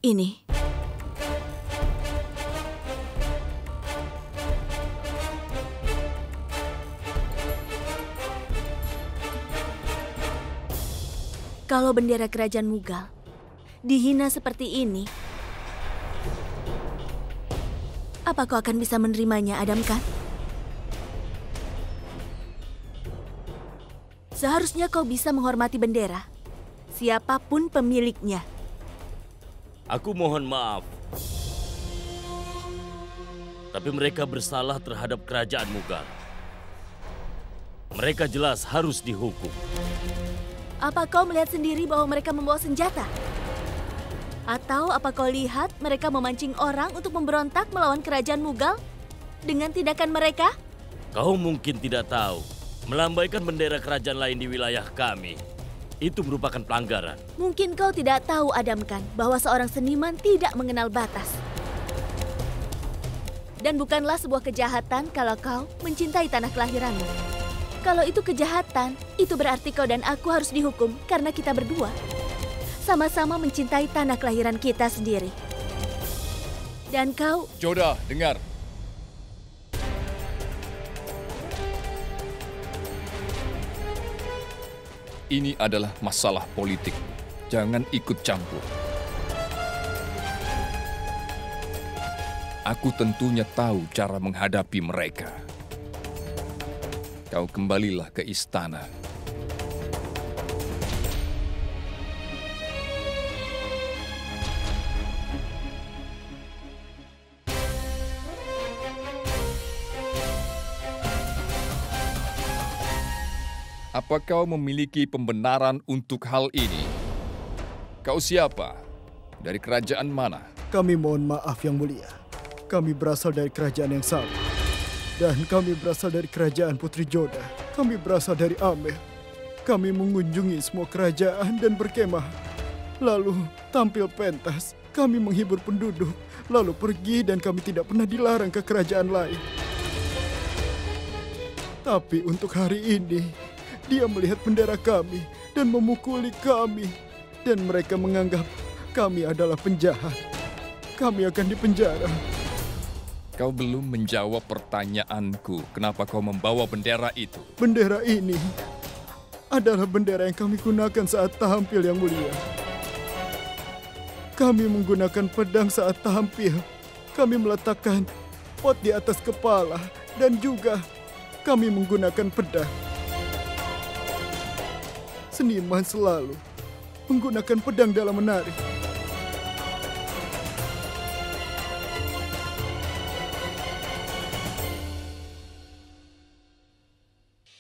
Ini. Kalau bendera kerajaan Mughal dihina seperti ini, apa kau akan bisa menerimanya, Adam Khan? Seharusnya kau bisa menghormati bendera, siapapun pemiliknya. Aku mohon maaf. Tapi mereka bersalah terhadap kerajaan Mughal. Mereka jelas harus dihukum. Apa kau melihat sendiri bahwa mereka membawa senjata? Atau apa kau lihat mereka memancing orang untuk memberontak melawan kerajaan Mughal dengan tindakan mereka? Kau mungkin tidak tahu, melambaikan bendera kerajaan lain di wilayah kami, itu merupakan pelanggaran. Mungkin kau tidak tahu, Adam Khan, bahwa seorang seniman tidak mengenal batas. Dan bukanlah sebuah kejahatan kalau kau mencintai tanah kelahiranmu. Kalau itu kejahatan, itu berarti kau dan aku harus dihukum karena kita berdua sama-sama mencintai tanah kelahiran kita sendiri. Dan kau... Joda, dengar. Ini adalah masalah politik. Jangan ikut campur. Aku tentunya tahu cara menghadapi mereka. Kau kembalilah ke istana. Apa kau memiliki pembenaran untuk hal ini? Kau siapa? Dari kerajaan mana? Kami mohon maaf yang mulia. Kami berasal dari kerajaan yang sama. Dan kami berasal dari kerajaan Putri Joda. Kami berasal dari Amel. Kami mengunjungi semua kerajaan dan berkemah. Lalu tampil pentas. Kami menghibur penduduk. Lalu pergi dan kami tidak pernah dilarang ke kerajaan lain. Tapi untuk hari ini, dia melihat bendera kami dan memukuli kami. Dan mereka menganggap kami adalah penjahat. Kami akan dipenjara. Kau belum menjawab pertanyaanku. Kenapa kau membawa bendera itu? Bendera ini adalah bendera yang kami gunakan saat tampil yang mulia. Kami menggunakan pedang saat tampil. Kami meletakkan pot di atas kepala. Dan juga kami menggunakan pedang. Seniman selalu menggunakan pedang dalam menari.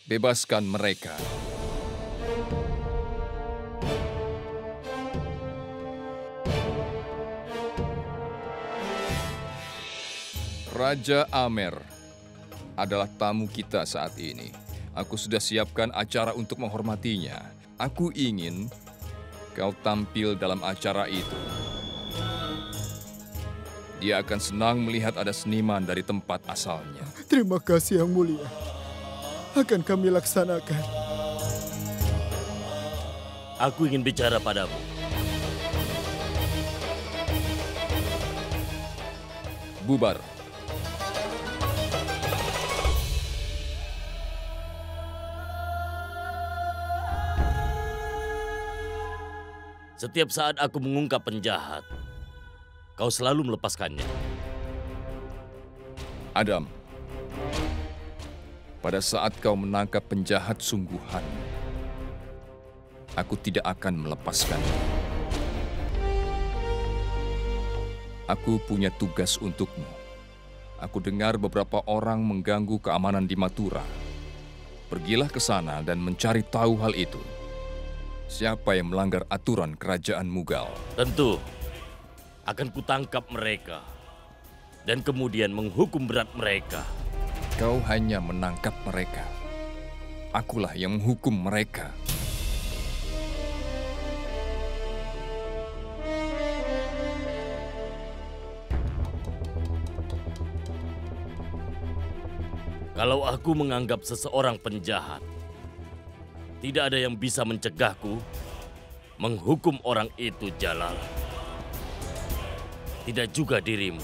Bebaskan mereka. Raja Amer adalah tamu kita saat ini. Aku sudah siapkan acara untuk menghormatinya. Aku ingin kau tampil dalam acara itu. Dia akan senang melihat ada seniman dari tempat asalnya. Terima kasih yang mulia. Akan kami laksanakan. Aku ingin bicara padamu. Bubar. Setiap saat aku mengungkap penjahat, kau selalu melepaskannya. Adam, pada saat kau menangkap penjahat sungguhan, aku tidak akan melepaskanmu. Aku punya tugas untukmu. Aku dengar beberapa orang mengganggu keamanan di Mathura. Pergilah ke sana dan mencari tahu hal itu. Siapa yang melanggar aturan kerajaan Mughal? Tentu akan kutangkap mereka dan kemudian menghukum berat mereka. Kau hanya menangkap mereka. Akulah yang menghukum mereka. Kalau aku menganggap seseorang penjahat, tidak ada yang bisa mencegahku menghukum orang itu, Jalal. tidak juga dirimu.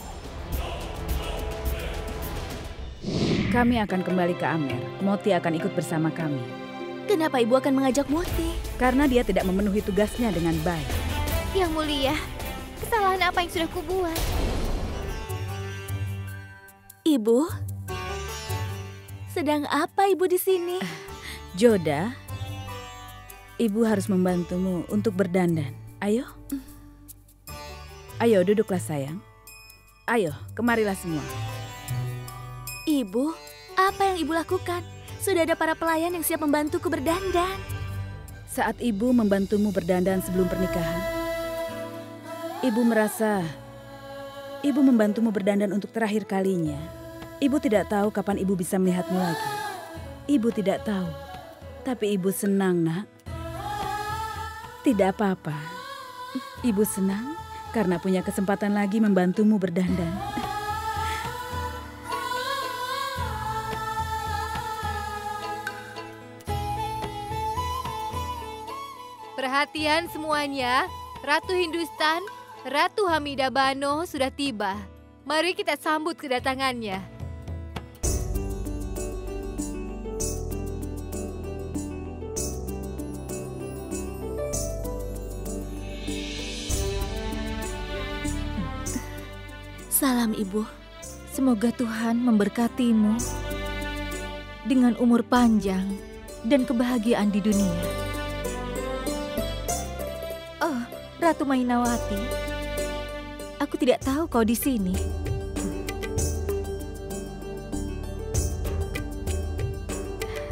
Kami akan kembali ke Amer. Moti akan ikut bersama kami. Kenapa ibu akan mengajak Moti? Karena dia tidak memenuhi tugasnya dengan baik. Yang mulia, kesalahan apa yang sudah kubuat? Ibu? Sedang apa ibu di sini? Joda, ibu harus membantumu untuk berdandan. Ayo. Ayo, duduklah sayang. Ayo, kemarilah semua. Ibu, apa yang ibu lakukan? Sudah ada para pelayan yang siap membantuku berdandan. Saat ibu membantumu berdandan sebelum pernikahan, ibu merasa ibu membantumu berdandan untuk terakhir kalinya. Ibu tidak tahu kapan ibu bisa melihatmu lagi. Ibu tidak tahu, tapi ibu senang, nak. Tidak apa-apa. Ibu senang karena punya kesempatan lagi membantumu berdandan. Perhatian semuanya, Ratu Hindustan, Ratu Hamidah Bano sudah tiba. Mari kita sambut kedatangannya. Salam ibu. Semoga Tuhan memberkatimu dengan umur panjang dan kebahagiaan di dunia. Oh, Ratu Mainawati, aku tidak tahu kau di sini.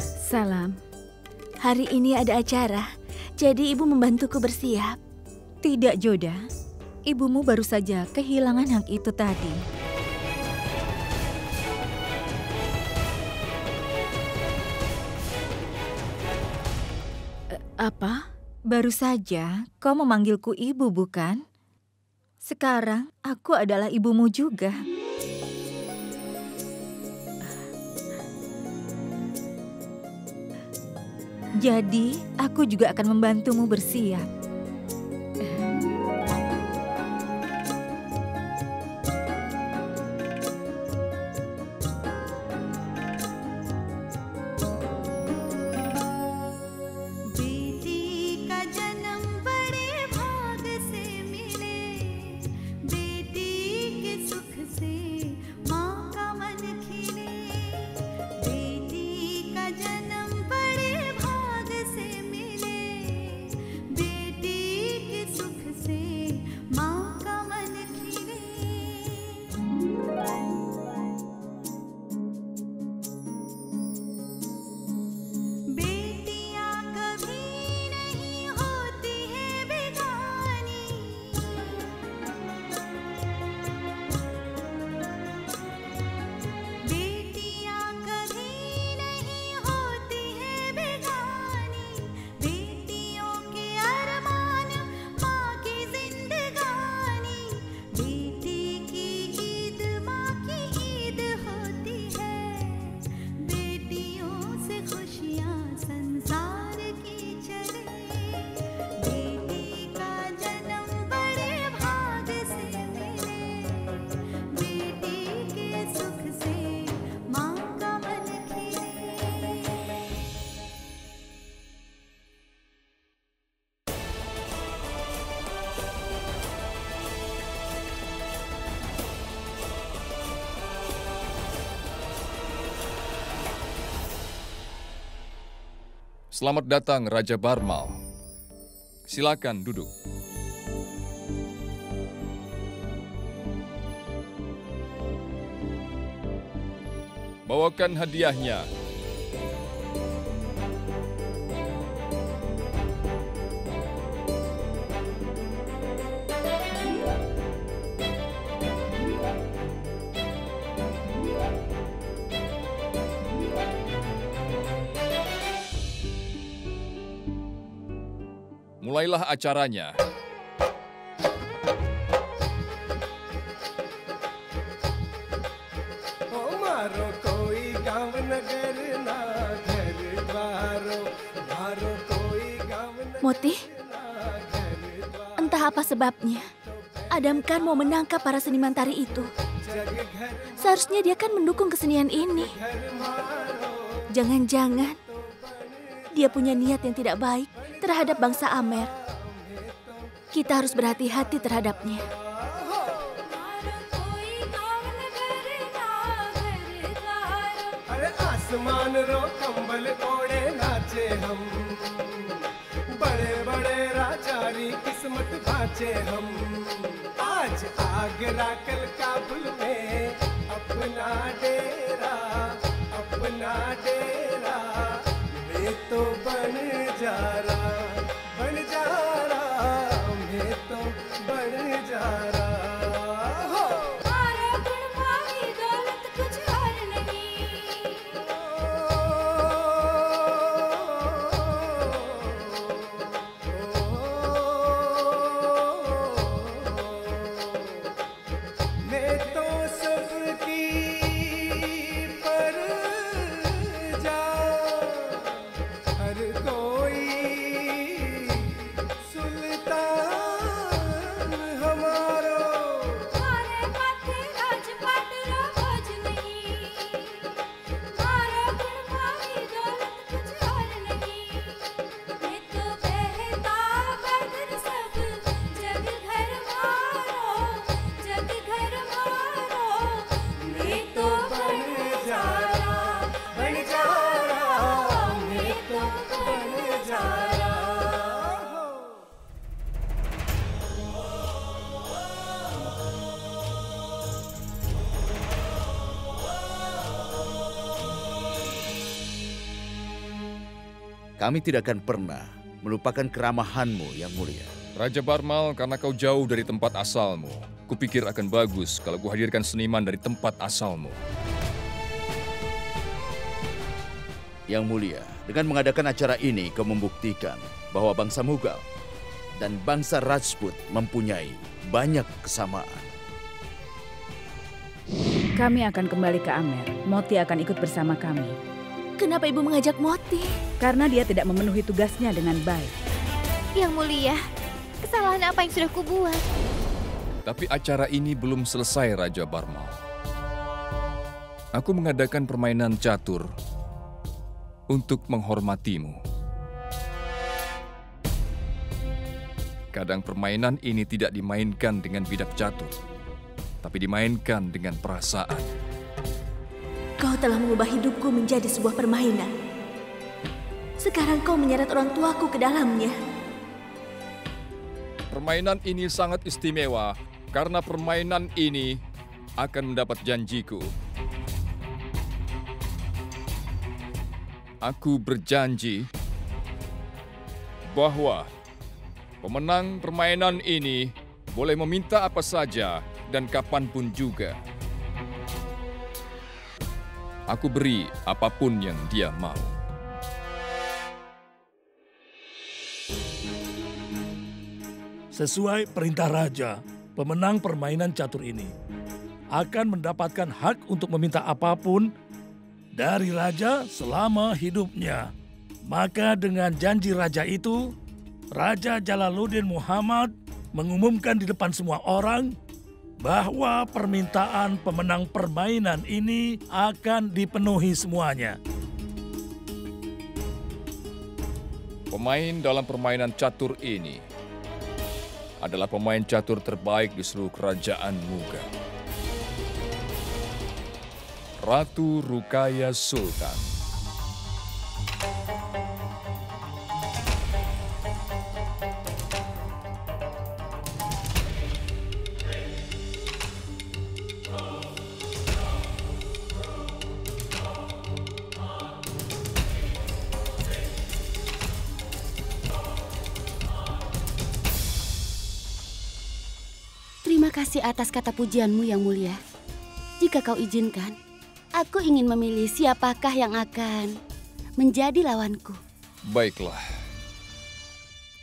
Salam. Hari ini ada acara, jadi ibu membantuku bersiap. Tidak, Joda. Ibumu baru saja kehilangan hak itu tadi. Apa? Baru saja kau memanggilku ibu, bukan? Sekarang aku adalah ibumu juga. Jadi, aku juga akan membantumu bersiap. Selamat datang Raja Barmal. Silakan duduk. Bawakan hadiahnya. Mulailah acaranya. Moti, entah apa sebabnya, Adam Khan mau menangkap para seniman tari itu. Seharusnya dia kan mendukung kesenian ini. Jangan-jangan dia punya niat yang tidak baik terhadap bangsa Amer. Kita harus berhati-hati terhadapnya. आसमान रो कंबल ओढ़े नाचे हम बड़े बड़े राजारी किस्मत बाँचे हम आज आगरा कल काबुल में अपना डेरा मैं तो बन जा रहा मैं तो बन जा रहा Kami tidak akan pernah melupakan keramahanmu yang mulia. Raja Barmal, karena kau jauh dari tempat asalmu, kupikir akan bagus kalau kuhadirkan seniman dari tempat asalmu. Yang mulia, dengan mengadakan acara ini kau membuktikan bahwa bangsa Mughal dan bangsa Rajput mempunyai banyak kesamaan. Kami akan kembali ke Amer. Moti akan ikut bersama kami. Kenapa ibu mengajak Moti? Karena dia tidak memenuhi tugasnya dengan baik. Yang mulia, kesalahan apa yang sudah kubuat? Tapi acara ini belum selesai, Raja Barmal. Aku mengadakan permainan catur untuk menghormatimu. Kadang permainan ini tidak dimainkan dengan bidak catur, tapi dimainkan dengan perasaan. Kau telah mengubah hidupku menjadi sebuah permainan. Sekarang kau menyeret orang tuaku ke dalamnya. Permainan ini sangat istimewa karena permainan ini akan mendapat janjiku. Aku berjanji bahwa pemenang permainan ini boleh meminta apa saja dan kapanpun juga. Aku beri apapun yang dia mau. Sesuai perintah raja, pemenang permainan catur ini akan mendapatkan hak untuk meminta apapun dari raja selama hidupnya. Maka dengan janji raja itu, Raja Jalaluddin Muhammad mengumumkan di depan semua orang bahwa permintaan pemenang permainan ini akan dipenuhi semuanya. Pemain dalam permainan catur ini adalah pemain catur terbaik di seluruh kerajaan Mughal. Ratu Ruqayyah Sultan. Terima kasih atas kata pujianmu yang mulia. Jika kau izinkan, aku ingin memilih siapakah yang akan menjadi lawanku. Baiklah.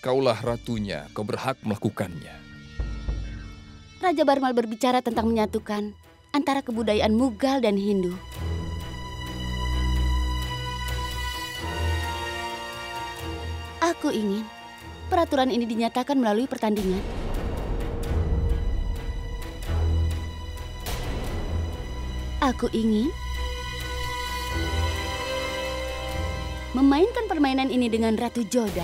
Kaulah ratunya, kau berhak melakukannya. Raja Barmal berbicara tentang menyatukan antara kebudayaan Mughal dan Hindu. Aku ingin peraturan ini dinyatakan melalui pertandingan. Aku ingin memainkan permainan ini dengan Ratu Joda.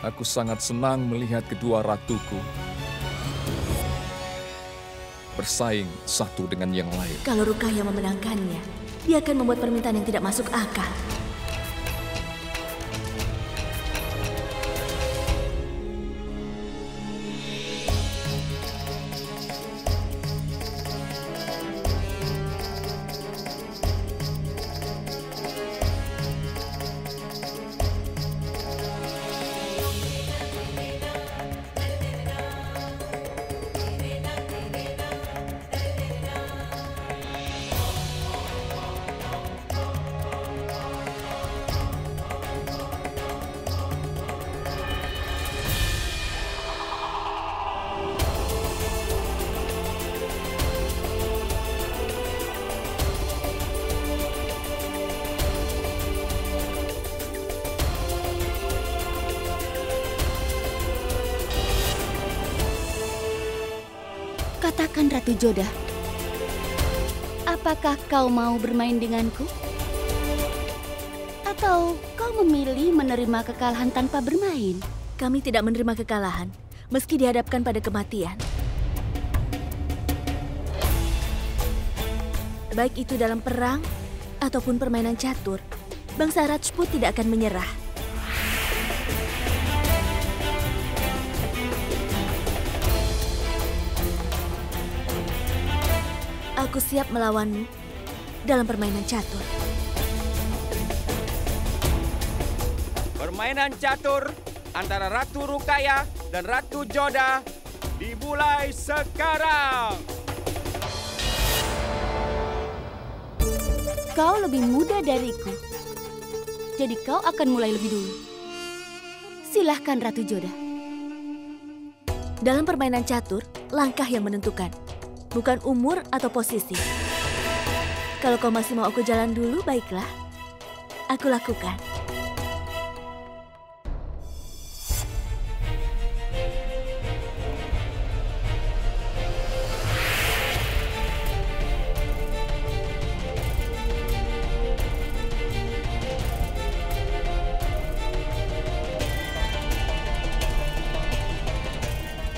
Aku sangat senang melihat kedua ratuku bersaing satu dengan yang lain. Kalau Rukaya memenangkannya, dia akan membuat permintaan yang tidak masuk akal. Katakan Ratu Joda, apakah kau mau bermain denganku? Atau kau memilih menerima kekalahan tanpa bermain? Kami tidak menerima kekalahan, meski dihadapkan pada kematian. Baik itu dalam perang ataupun permainan catur, bangsa Rajput tidak akan menyerah. Aku siap melawanmu dalam permainan catur. Permainan catur antara Ratu Rukaya dan Ratu Joda dimulai sekarang. Kau lebih muda dariku, jadi kau akan mulai lebih dulu. Silahkan Ratu Joda. Dalam permainan catur, langkah yang menentukan. Bukan umur atau posisi. Kalau kau masih mau aku jalan dulu, baiklah. Aku lakukan.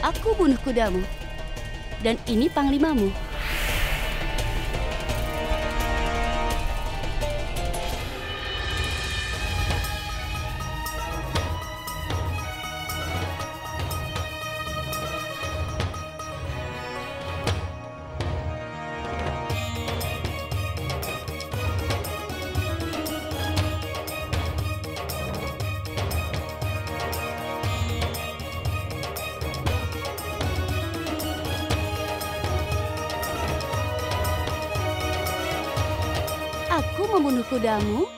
Aku bunuh kudamu. Dan ini panglimamu. Aku membunuh kudamu,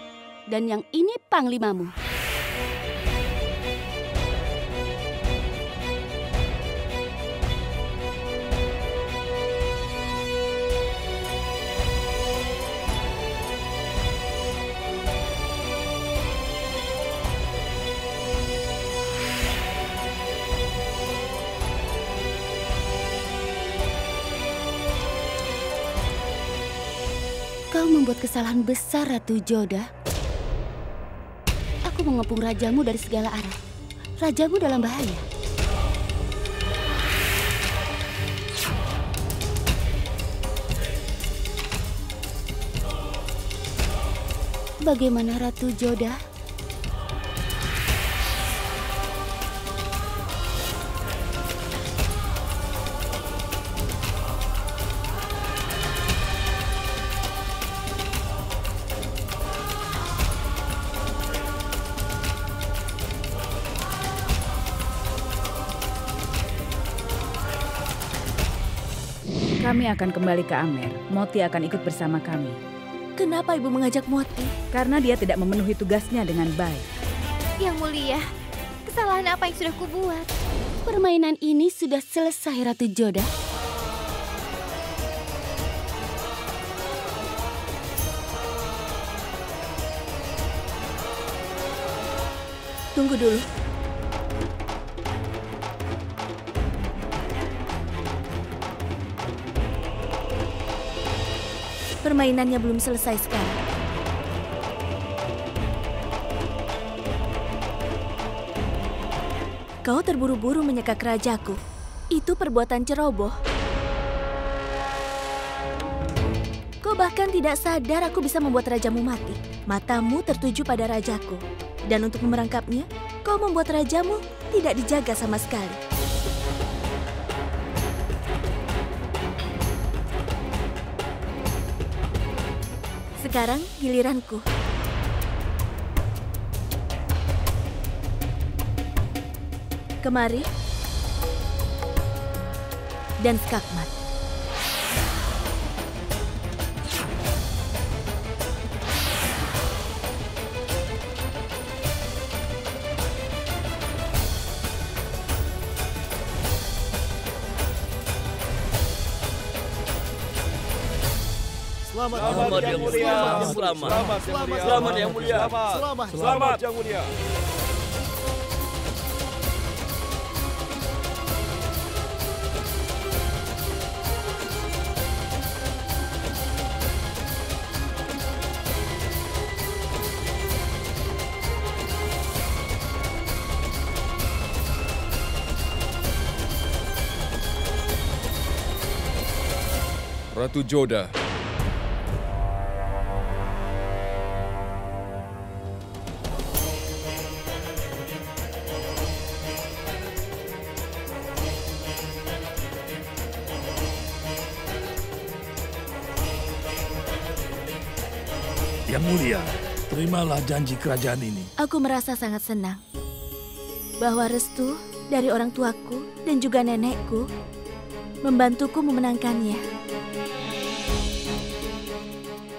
dan yang ini panglimamu. Kau membuat kesalahan besar, Ratu Joda. Aku mengepung rajamu dari segala arah. Rajamu dalam bahaya. Bagaimana, Ratu Joda? Kami akan kembali ke Amer. Moti akan ikut bersama kami. Kenapa ibu mengajak Moti? Karena dia tidak memenuhi tugasnya dengan baik. Yang mulia, kesalahan apa yang sudah kubuat? Permainan ini sudah selesai, Ratu Joda. Tunggu dulu. Permainannya belum selesai sekarang. Kau terburu-buru menyekak rajaku. Itu perbuatan ceroboh. Kau bahkan tidak sadar aku bisa membuat rajamu mati. Matamu tertuju pada rajaku. Dan untuk memerangkapnya, kau membuat rajamu tidak dijaga sama sekali. Sekarang giliranku. Kemari. Dan skakmat. Selamat yang mulia. Selamat yang mulia. Selamat yang mulia. Ratu Joda. Yang mulia, terimalah janji kerajaan ini. Aku merasa sangat senang bahwa restu dari orang tuaku dan juga nenekku membantuku memenangkannya.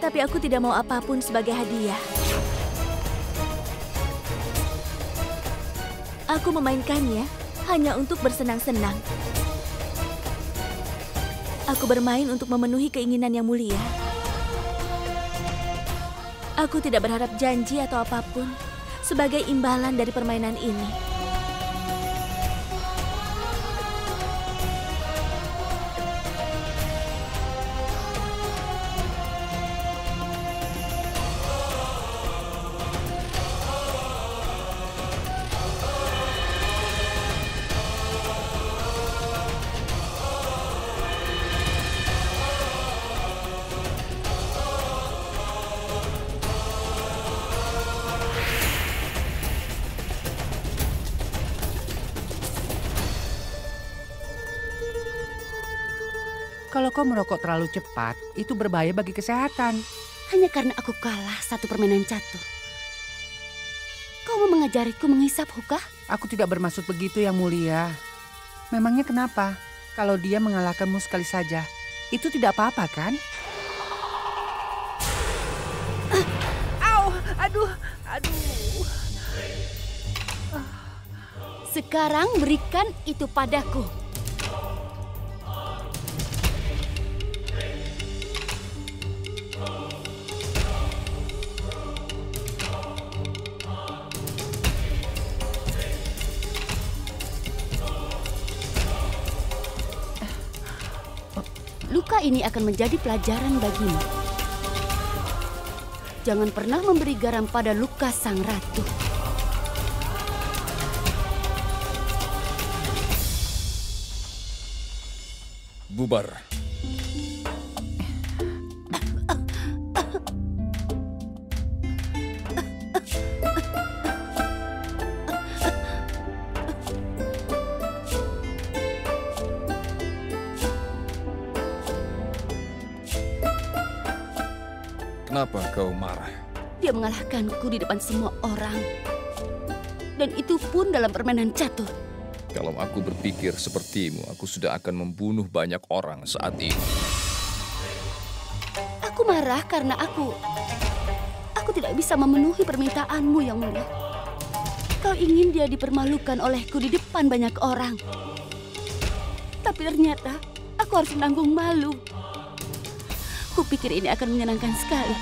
Tapi aku tidak mau apapun sebagai hadiah. Aku memainkannya hanya untuk bersenang-senang. Aku bermain untuk memenuhi keinginan yang mulia. Aku tidak berharap janji atau apapun sebagai imbalan dari permainan ini. Kalau kau merokok terlalu cepat, itu berbahaya bagi kesehatan. Hanya karena aku kalah satu permainan catur. Kau mau mengajariku menghisap hukah? Aku tidak bermaksud begitu, Yang Mulia. Memangnya kenapa? Kalau dia mengalahkanmu sekali saja, itu tidak apa-apa kan? Aduh. Sekarang berikan itu padaku. Luka ini akan menjadi pelajaran bagimu. Jangan pernah memberi garam pada luka sang ratu. Bubar. Kenapa kau marah? Dia mengalahkanku di depan semua orang. Dan itu pun dalam permainan catur. Kalau aku berpikir sepertimu, aku sudah akan membunuh banyak orang saat ini. Aku marah karena aku tidak bisa memenuhi permintaanmu, Yang Mulia. Kau ingin dia dipermalukan olehku di depan banyak orang. Tapi ternyata aku harus menanggung malu. Kupikir ini akan menyenangkan sekali.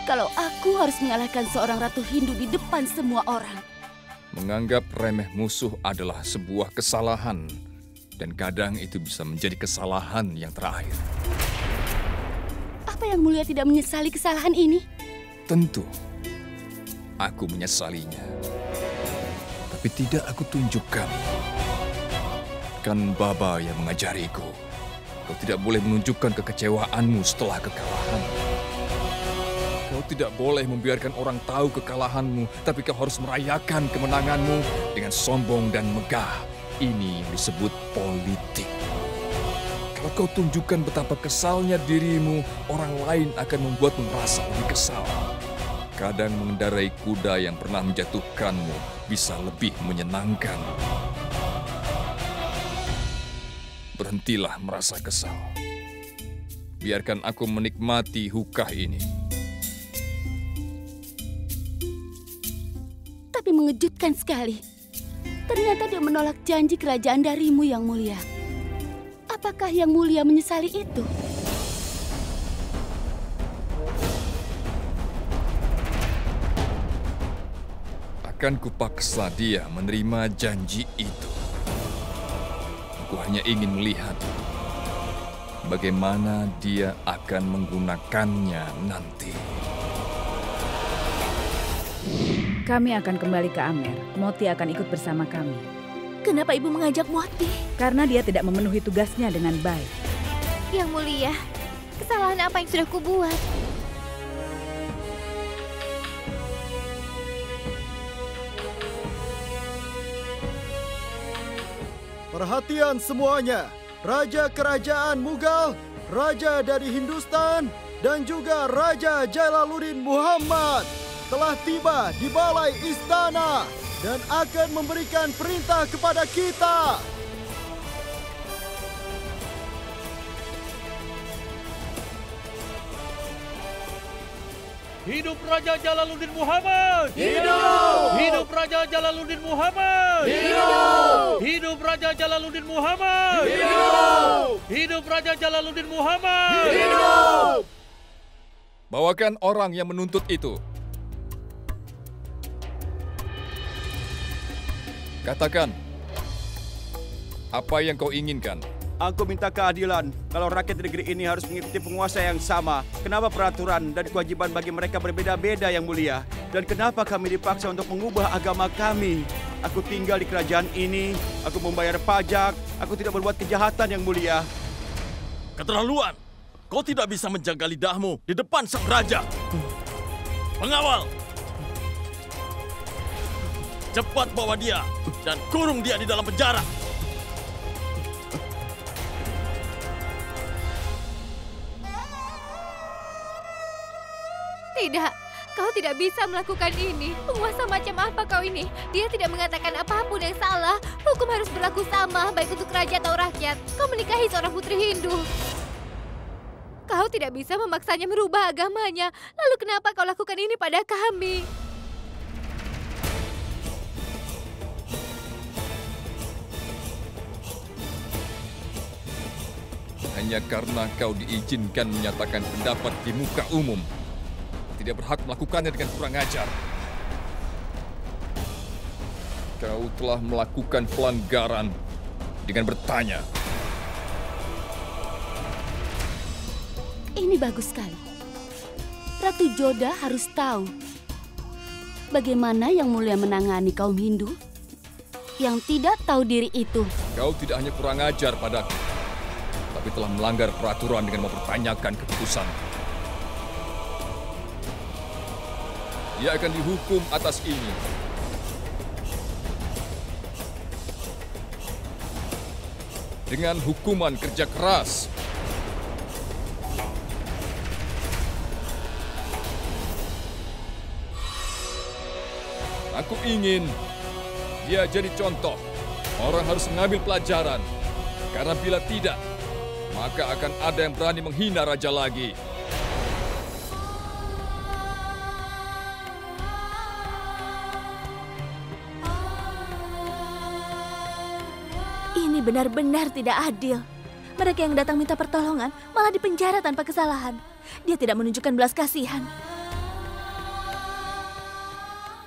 kalau aku harus mengalahkan seorang Ratu Hindu di depan semua orang. Menganggap remeh musuh adalah sebuah kesalahan, dan kadang itu bisa menjadi kesalahan yang terakhir. Apa yang Mulia tidak menyesali kesalahan ini? Tentu, aku menyesalinya. Tapi tidak aku tunjukkan. Kan Baba yang mengajariku. Kau tidak boleh menunjukkan kekecewaanmu setelah kekalahan. Kau tidak boleh membiarkan orang tahu kekalahanmu, tapi kau harus merayakan kemenanganmu dengan sombong dan megah. Ini yang disebut politik. Kalau kau tunjukkan betapa kesalnya dirimu, orang lain akan membuatmu merasa lebih kesal. Kadang mengendarai kuda yang pernah menjatuhkanmu bisa lebih menyenangkan. Berhentilah merasa kesal. Biarkan aku menikmati hukah ini. Tapi mengejutkan sekali. Ternyata dia menolak janji kerajaan darimu, Yang Mulia. Apakah Yang Mulia menyesali itu? Akan kupaksa dia menerima janji itu. Aku hanya ingin melihat bagaimana dia akan menggunakannya nanti. Kami akan kembali ke Amer. Moti akan ikut bersama kami. Kenapa ibu mengajak Moti? Karena dia tidak memenuhi tugasnya dengan baik. Yang Mulia, kesalahan apa yang sudah kubuat? Perhatian semuanya, Raja Kerajaan Mughal, Raja dari Hindustan, dan juga Raja Jalaluddin Muhammad telah tiba di balai istana dan akan memberikan perintah kepada kita. Hidup Raja Jalaluddin Muhammad! Hidup! Hidup Raja Jalaluddin Muhammad! Hidup! Hidup Raja Jalaluddin Muhammad! Hidup! Hidup Raja Jalaluddin Muhammad! Hidup! Bawakan orang yang menuntut itu. Katakan, apa yang kau inginkan? Aku minta keadilan. Kalau rakyat negeri ini harus mengikuti penguasa yang sama, kenapa peraturan dan kewajiban bagi mereka berbeda-beda, Yang Mulia? Dan kenapa kami dipaksa untuk mengubah agama kami? Aku tinggal di kerajaan ini, aku membayar pajak, aku tidak berbuat kejahatan, Yang Mulia. Keterlaluan! Kau tidak bisa menjaga lidahmu di depan sang raja. Pengawal! Cepat bawa dia dan kurung dia di dalam penjara. Tidak, kau tidak bisa melakukan ini. Penguasa macam apa kau ini? Dia tidak mengatakan apapun yang salah. Hukum harus berlaku sama, baik untuk raja atau rakyat. Kau menikahi seorang putri Hindu. Kau tidak bisa memaksanya merubah agamanya. Lalu kenapa kau lakukan ini pada kami? Hanya karena kau diizinkan menyatakan pendapat di muka umum, tidak berhak melakukannya dengan kurang ajar. Kau telah melakukan pelanggaran dengan bertanya. Ini bagus sekali. Ratu Joda harus tahu bagaimana Yang Mulia menangani kaum Hindu yang tidak tahu diri itu. Kau tidak hanya kurang ajar padaku, tapi telah melanggar peraturan dengan mempertanyakan keputusan. Dia akan dihukum atas ini. Dengan hukuman kerja keras. Aku ingin dia jadi contoh. Orang harus mengambil pelajaran. Karena bila tidak, maka akan ada yang berani menghina raja lagi. Ini benar-benar tidak adil. Mereka yang datang minta pertolongan malah dipenjara tanpa kesalahan. Dia tidak menunjukkan belas kasihan.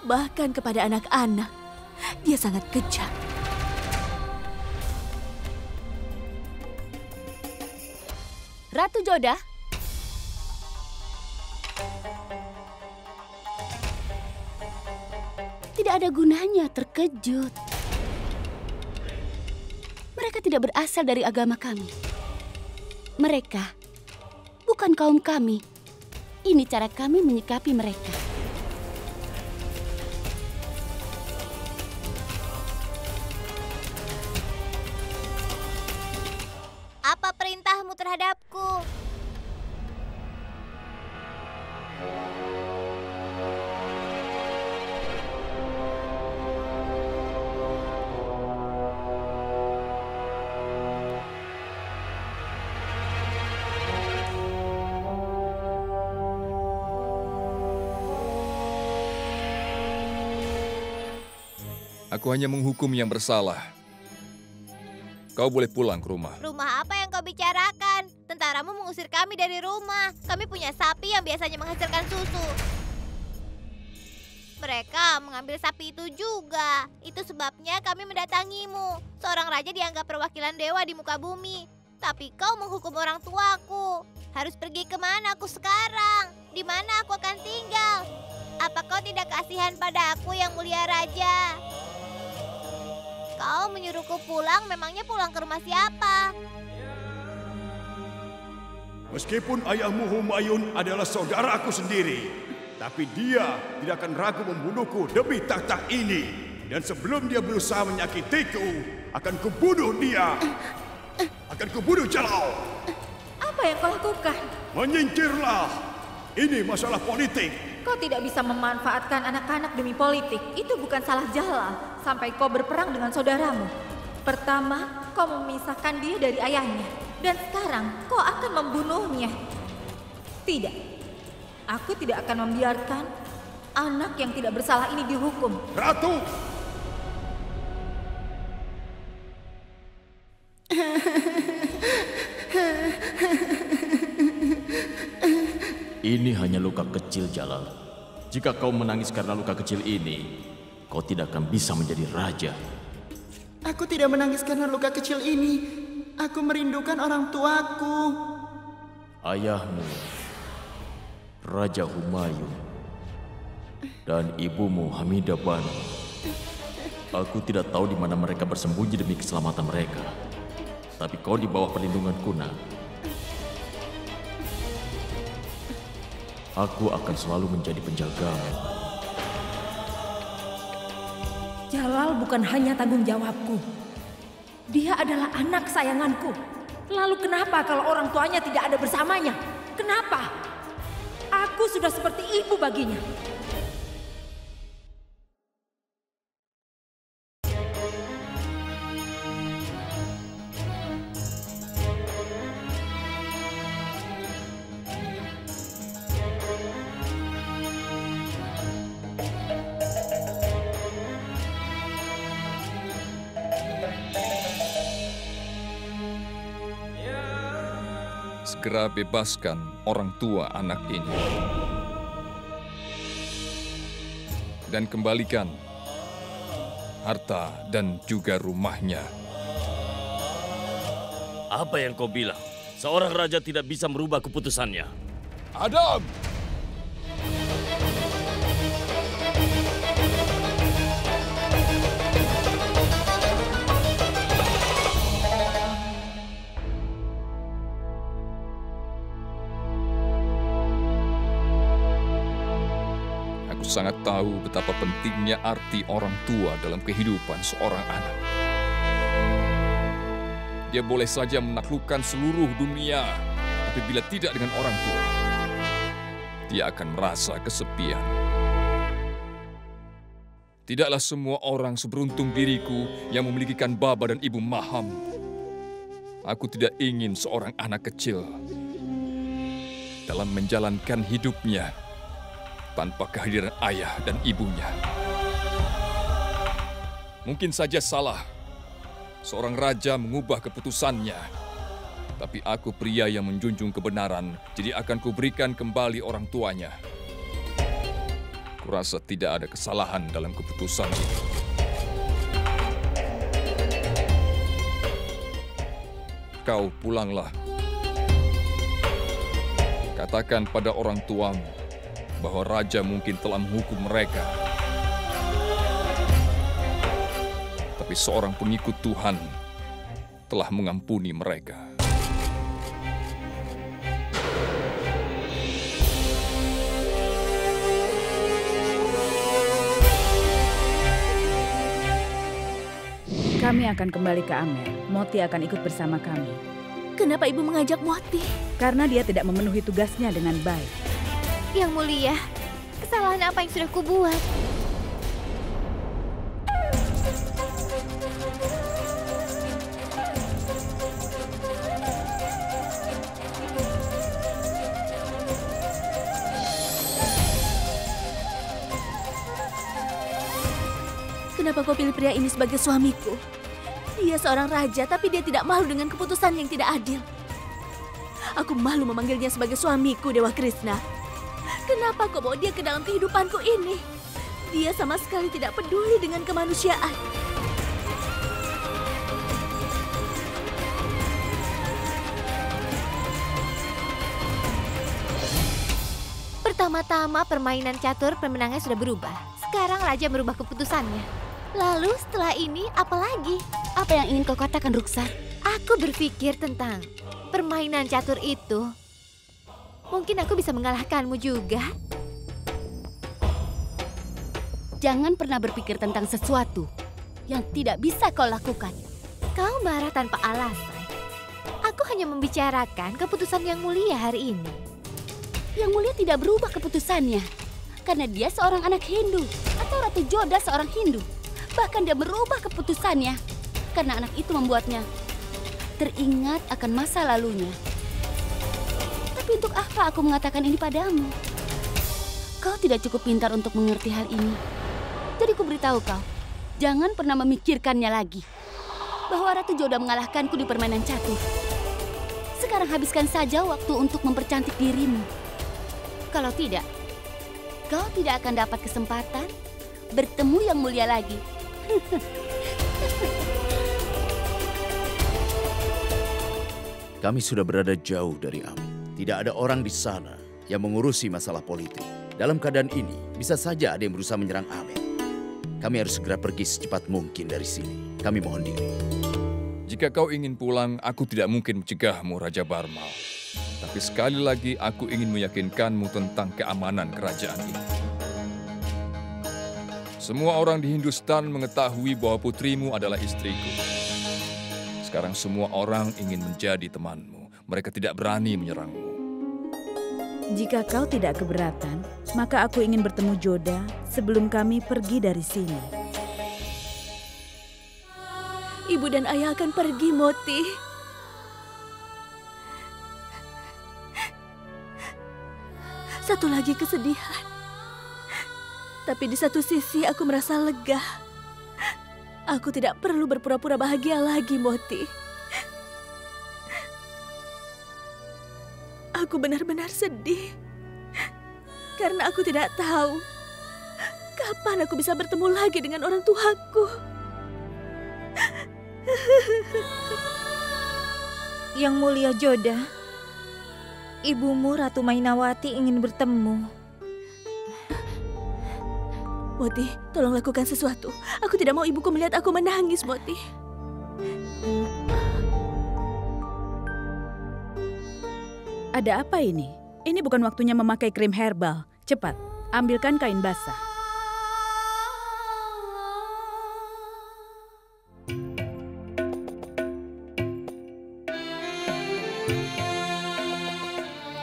bahkan kepada anak-anak. Dia sangat kejam. Ratu Jodah, tidak ada gunanya terkejut. Mereka tidak berasal dari agama kami. Mereka bukan kaum kami. Ini cara kami menyikapi mereka. Apa perintahmu terhadapku? Aku hanya menghukum yang bersalah. Kau boleh pulang ke rumah. Rumah apa yang kau bicarakan? Tentaramu mengusir kami dari rumah. Kami punya sapi yang biasanya menghasilkan susu. Mereka mengambil sapi itu juga. Itu sebabnya kami mendatangimu. Seorang raja dianggap perwakilan dewa di muka bumi. Tapi kau menghukum orang tuaku. Harus pergi kemana aku sekarang? Di mana aku akan tinggal? Apa kau tidak kasihan pada aku yang mulia raja? Kau menyuruhku pulang, memangnya pulang ke rumah siapa? Meskipun ayahmu Humayun adalah saudaraku sendiri, tapi dia tidak akan ragu membunuhku demi takhta ini. Dan sebelum dia berusaha menyakitiku, akan kubunuh dia. Akan kubunuh Jalal. Apa yang kau lakukan? Menyingkirlah. Ini masalah politik. Kau tidak bisa memanfaatkan anak-anak demi politik. Itu bukan salah Jalal. Sampai kau berperang dengan saudaramu. Pertama, kau memisahkan dia dari ayahnya. Dan sekarang kau akan membunuhnya. Tidak. Aku tidak akan membiarkan anak yang tidak bersalah ini dihukum. Ratu! Ini hanya luka kecil, Jalal. Jika kau menangis karena luka kecil ini, kau tidak akan bisa menjadi raja. Aku tidak menangis karena luka kecil ini. Aku merindukan orang tuaku. Ayahmu, Raja Humayun, dan ibumu Hamidah Banu. Aku tidak tahu di mana mereka bersembunyi demi keselamatan mereka. Tapi kau di bawah perlindunganku, nak. Aku akan selalu menjadi penjagamu. Jalal bukan hanya tanggung jawabku. Dia adalah anak sayanganku. Lalu kenapa kalau orang tuanya tidak ada bersamanya? Kenapa? Aku sudah seperti ibu baginya. Segera bebaskan orang tua anak ini. Dan kembalikan harta dan juga rumahnya. Apa yang kau bilang? Seorang raja tidak bisa merubah keputusannya. Adam! Sangat tahu betapa pentingnya arti orang tua dalam kehidupan seorang anak. Dia boleh saja menaklukkan seluruh dunia, tapi bila tidak dengan orang tua, dia akan merasa kesepian. Tidaklah semua orang seberuntung diriku yang memilikikan bapa dan ibu maham. Aku tidak ingin seorang anak kecil dalam menjalankan hidupnya tanpa kehadiran ayah dan ibunya. Mungkin saja salah seorang raja mengubah keputusannya, tapi aku pria yang menjunjung kebenaran, jadi akan kuberikan kembali orang tuanya. Kurasa tidak ada kesalahan dalam keputusan itu. Kau pulanglah. Katakan pada orang tuamu bahwa raja mungkin telah menghukum mereka. Tapi seorang pengikut Tuhan telah mengampuni mereka. Kami akan kembali ke Amer. Moti akan ikut bersama kami. Kenapa ibu mengajak Moti? Karena dia tidak memenuhi tugasnya dengan baik. Yang Mulia, kesalahan apa yang sudah kubuat? Kenapa kau pilih pria ini sebagai suamiku? Dia seorang raja, tapi dia tidak malu dengan keputusan yang tidak adil. Aku malu memanggilnya sebagai suamiku, Dewa Krishna. Kenapa kau bawa dia ke dalam kehidupanku ini? Dia sama sekali tidak peduli dengan kemanusiaan. Pertama-tama permainan catur pemenangnya sudah berubah. Sekarang raja merubah keputusannya. Lalu setelah ini apa lagi? Apa yang ingin kau katakan, Ruksar? Aku berpikir tentang permainan catur itu. Mungkin aku bisa mengalahkanmu juga. Jangan pernah berpikir tentang sesuatu yang tidak bisa kau lakukan. Kau marah tanpa alasan. Aku hanya membicarakan keputusan Yang Mulia hari ini. Yang Mulia tidak berubah keputusannya. Karena dia seorang anak Hindu. Atau Ratu Joda seorang Hindu. Bahkan dia merubah keputusannya. Karena anak itu membuatnya teringat akan masa lalunya. Tapi untuk apa aku mengatakan ini padamu? Kau tidak cukup pintar untuk mengerti hal ini. Jadi ku beritahu kau, jangan pernah memikirkannya lagi. Bahwa Ratu Joda mengalahkanku di permainan catur. Sekarang habiskan saja waktu untuk mempercantik dirimu. Kalau tidak, kau tidak akan dapat kesempatan bertemu Yang Mulia lagi. Kami sudah berada jauh dari Amer. Tidak ada orang di sana yang mengurusi masalah politik. Dalam keadaan ini, bisa saja ada yang berusaha menyerang Amer. Kami harus segera pergi secepat mungkin dari sini. Kami mohon diri. Jika kau ingin pulang, aku tidak mungkin mencegahmu, Raja Barmal. Tapi sekali lagi aku ingin meyakinkanmu tentang keamanan kerajaan ini. Semua orang di Hindustan mengetahui bahwa putrimu adalah istriku. Sekarang semua orang ingin menjadi temanmu. Mereka tidak berani menyerangmu. Jika kau tidak keberatan, maka aku ingin bertemu Joda sebelum kami pergi dari sini. Ibu dan ayah akan pergi, Moti. Satu lagi kesedihan. Tapi di satu sisi aku merasa lega. Aku tidak perlu berpura-pura bahagia lagi, Moti. Aku benar-benar sedih. Karena aku tidak tahu kapan aku bisa bertemu lagi dengan orang tuaku. Yang Mulia Joda, ibumu Ratu Mainawati ingin bertemu. Moti, tolong lakukan sesuatu. Aku tidak mau ibuku melihat aku menangis, Moti. Ada apa ini? Ini bukan waktunya memakai krim herbal. Cepat, ambilkan kain basah.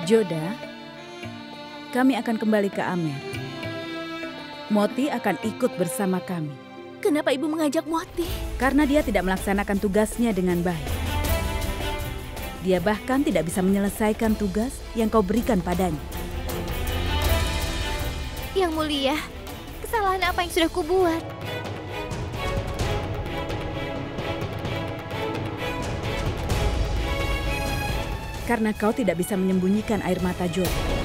Joda, kami akan kembali ke Amer. Moti akan ikut bersama kami. Kenapa ibu mengajak Moti? Karena dia tidak melaksanakan tugasnya dengan baik. Dia bahkan tidak bisa menyelesaikan tugas yang kau berikan padanya. Yang Mulia, kesalahan apa yang sudah kubuat? Karena kau tidak bisa menyembunyikan air mata Joda.